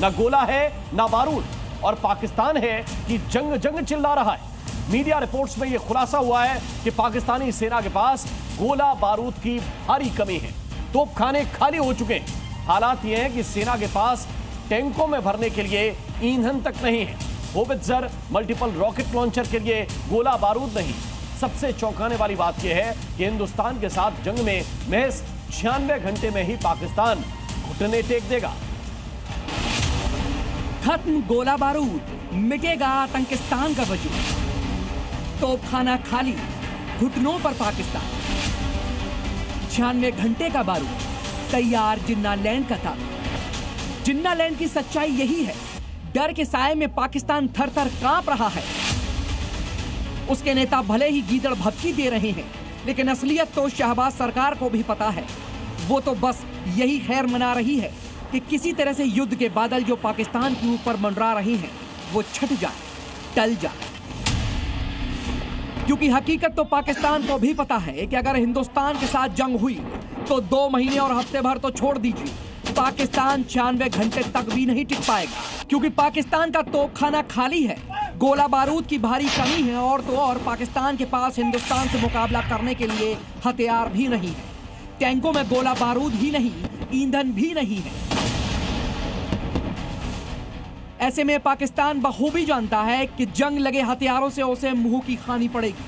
ना गोला है ना बारूद, और पाकिस्तान है कि जंग जंग चिल्ला रहा है। मीडिया रिपोर्ट्स में यह खुलासा हुआ है कि पाकिस्तानी सेना के पास गोला बारूद की भारी कमी है, तोपखाने खाली हो चुके हैं। हालात यह है कि सेना के पास टैंकों में भरने के लिए ईंधन तक नहीं है, होवित्जर मल्टीपल रॉकेट लॉन्चर के लिए गोला बारूद नहीं। सबसे चौंकाने वाली बात यह है कि हिंदुस्तान के साथ जंग में महज 96 घंटे में ही पाकिस्तान घुटने टेक देगा। खत्म गोला बारूद, मिटेगा आतंकिस्तान का वजूद, तोपखाना खाली, घुटनों पर पाकिस्तान। 96 घंटे का बारूद, तैयार जिन्ना लैंड का था। जिन्ना लैंड की सच्चाई यही है, डर के साए में पाकिस्तान थर थर कांप रहा है। उसके नेता भले ही गीदड़ भभकी दे रहे हैं, लेकिन असलियत तो शहबाज सरकार को भी पता है। वो तो बस यही खैर मना रही है कि किसी तरह से युद्ध के बादल जो पाकिस्तान के ऊपर मंडरा रहे हैं वो छट जाए, टल जाए। क्योंकि हकीकत तो पाकिस्तान को भी पता है कि अगर हिंदुस्तान के साथ जंग हुई तो 2 महीने और हफ्ते भर तो छोड़ दीजिए, पाकिस्तान 96 घंटे तक भी नहीं टिक पाएगा। क्योंकि पाकिस्तान का तोपखाना खाली है, गोला बारूद की भारी कमी है, और तो और पाकिस्तान के पास हिंदुस्तान से मुकाबला करने के लिए हथियार भी नहीं है। टैंकों में गोला बारूद ही नहीं, ईंधन भी नहीं है। ऐसे में पाकिस्तान बखूबी जानता है कि जंग लगे हथियारों से उसे मुंह की खानी पड़ेगी।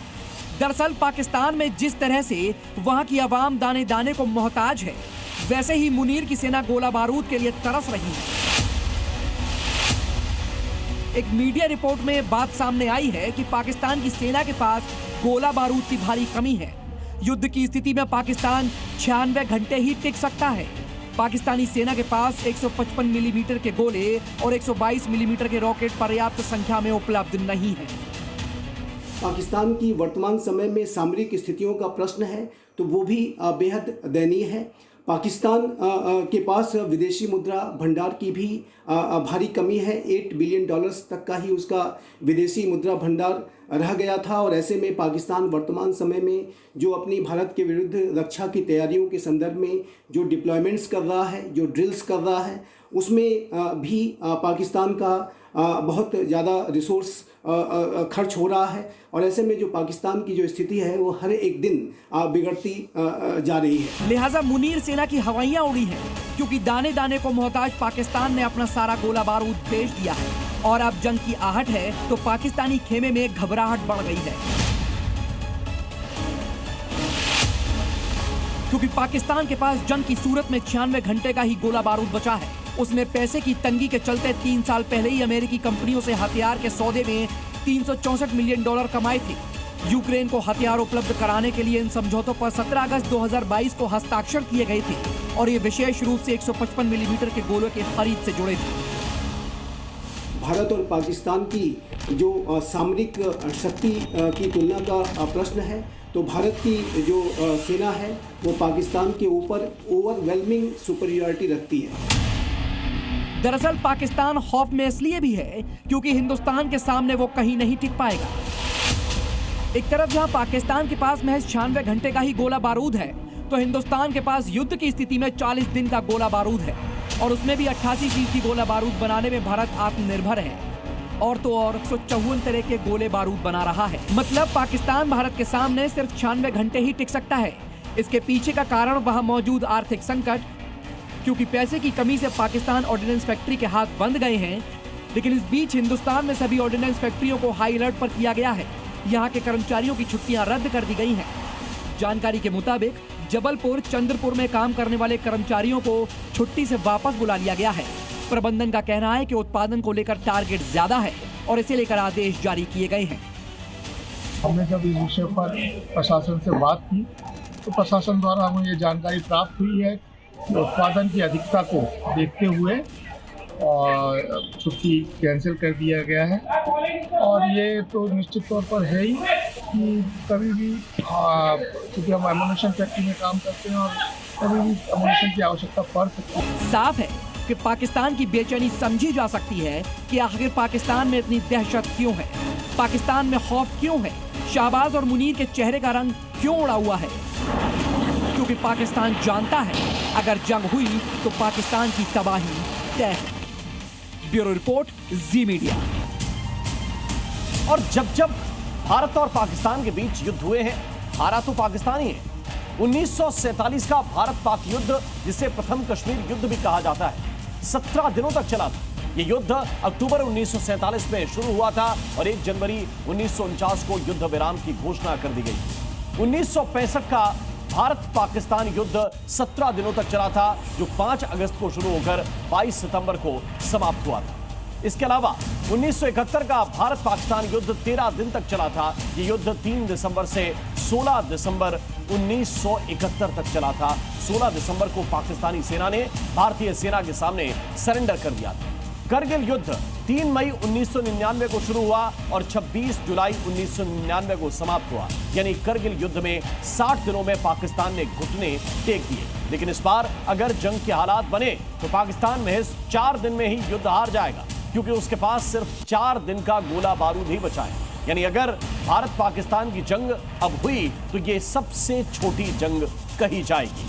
दरअसल पाकिस्तान में जिस तरह से वहां की आवाम दाने दाने को मोहताज है, वैसे ही मुनीर की सेना गोला बारूद के लिए तरस रही है। एक मीडिया रिपोर्ट में बात सामने आई है कि पाकिस्तान की सेना के पास गोला बारूद की भारी कमी है। युद्ध की स्थिति में पाकिस्तान 96 घंटे ही टिक सकता है। पाकिस्तानी सेना के पास 155 मिलीमीटर के गोले और 122 मिलीमीटर के रॉकेट पर्याप्त संख्या में उपलब्ध नहीं है। पाकिस्तान की वर्तमान समय में सामरिक स्थितियों का प्रश्न है तो वो भी बेहद दयनीय है। पाकिस्तान के पास विदेशी मुद्रा भंडार की भी भारी कमी है। $8 बिलियन तक का ही उसका विदेशी मुद्रा भंडार रह गया था, और ऐसे में पाकिस्तान वर्तमान समय में जो अपनी भारत के विरुद्ध रक्षा की तैयारियों के संदर्भ में जो डिप्लॉयमेंट्स कर रहा है, जो ड्रिल्स कर रहा है, उसमें भी पाकिस्तान का बहुत ज़्यादा रिसोर्स खर्च हो रहा है। और ऐसे में जो पाकिस्तान की जो स्थिति है वो हर एक दिन बिगड़ती जा रही है। लिहाजा मुनीर सेना की हवाइयां उड़ी हैं, क्योंकि दाने दाने को मोहताज पाकिस्तान ने अपना सारा गोला बारूद बेच दिया है। और अब जंग की आहट है तो पाकिस्तानी खेमे में घबराहट बढ़ गई है, क्योंकि पाकिस्तान के पास जंग की सूरत में 96 घंटे का ही गोला बारूद बचा है। उसने पैसे की तंगी के चलते 3 साल पहले ही अमेरिकी कंपनियों से हथियार के सौदे में $364 मिलियन कमाए थे। यूक्रेन को हथियार उपलब्ध कराने के लिए इन समझौतों पर 17 अगस्त 2022 को हस्ताक्षर किए गए थे, और ये विशेष रूप से 155 मिलीमीटर के गोलों की खरीद से जुड़े थे। भारत और पाकिस्तान की जो सामरिक शक्ति की तुलना का प्रश्न है, तो भारत की जो सेना है वो पाकिस्तान के ऊपर ओवरवेलमिंग सुपीरियरिटी रखती है। दरअसल पाकिस्तान खौफ में इसलिए भी है क्योंकि हिंदुस्तान के सामने वो कहीं नहीं टिक पाएगा। एक तरफ जहां पाकिस्तान के पास महज 96 घंटे का ही गोला बारूद है, तो हिंदुस्तान के पास युद्ध की स्थिति में 40 दिन का गोला बारूद है, और उसमें भी 88% गोला बारूद बनाने में भारत आत्मनिर्भर है। और तो और 154 तरह के गोले बारूद बना रहा है। मतलब पाकिस्तान भारत के सामने सिर्फ 96 घंटे ही टिक सकता है। इसके पीछे का कारण वहां मौजूद आर्थिक संकट, क्योंकि पैसे की कमी से पाकिस्तान ऑर्डिनेंस फैक्ट्री के हाथ बंद गए हैं। लेकिन इस बीच हिंदुस्तान में सभी ऑर्डिनेंस फैक्ट्रियों को हाई अलर्ट पर किया गया है। यहाँ के कर्मचारियों की छुट्टियां रद्द कर दी गई हैं। जानकारी के मुताबिक जबलपुर, चंद्रपुर में काम करने वाले कर्मचारियों को छुट्टी से वापस बुला लिया गया है। प्रबंधन का कहना है कि उत्पादन को लेकर टारगेट ज्यादा है और इसे लेकर आदेश जारी किए गए हैं। हमने जब इस विषय पर प्रशासन से बात की तो प्रशासन द्वारा हमें ये जानकारी प्राप्त हुई है कि उत्पादन की अधिकता को देखते हुए और छुट्टी कैंसिल कर दिया गया है। और ये तो निश्चित तौर पर है ही कि कभी भी क्योंकि हम एमुनेशन फैक्ट्री में काम करते हैं और कभी भी एमुनेशन की आवश्यकता पड़ सकती है। साफ है कि पाकिस्तान की बेचैनी समझी जा सकती है कि आखिर पाकिस्तान में इतनी दहशत क्यों है, पाकिस्तान में खौफ क्यों है, शहबाज और मुनीर के चेहरे का रंग क्यों उड़ा हुआ है। क्योंकि पाकिस्तान जानता है अगर जंग हुई तो पाकिस्तान की तबाही तय है। ब्यूरो रिपोर्ट, जी मीडिया। और जब जब भारत और पाकिस्तान के बीच युद्ध हुए हैं, हारा तो पाकिस्तान ही है। 1947 का भारत पाक युद्ध, जिसे प्रथम कश्मीर युद्ध भी कहा जाता है, 17 दिनों तक चला था। यह युद्ध अक्टूबर 1947 में शुरू हुआ था और 1 जनवरी 1949 को युद्ध विराम की घोषणा कर दी गई। 1965 का भारत पाकिस्तान युद्ध 17 दिनों तक चला था, जो 5 अगस्त को शुरू होकर 22 सितंबर को समाप्त हुआ था। इसके अलावा 1971 का भारत पाकिस्तान युद्ध 13 दिन तक चला था। यह युद्ध 3 दिसंबर से 16 दिसंबर 1971 तक चला था। 16 दिसंबर को पाकिस्तानी सेना ने भारतीय सेना के सामने सरेंडर कर दिया था। करगिल युद्ध 3 मई 1999 को शुरू हुआ और 26 जुलाई 1999 को समाप्त हुआ। यानी करगिल युद्ध में 60 दिनों में पाकिस्तान ने घुटने टेक दिए। लेकिन इस बार अगर जंग के हालात बने तो पाकिस्तान महज 4 दिन में ही युद्ध हार जाएगा, क्योंकि उसके पास सिर्फ 4 दिन का गोला बारूद ही बचा है। यानी अगर भारत पाकिस्तान की जंग अब हुई तो यह सबसे छोटी जंग कही जाएगी।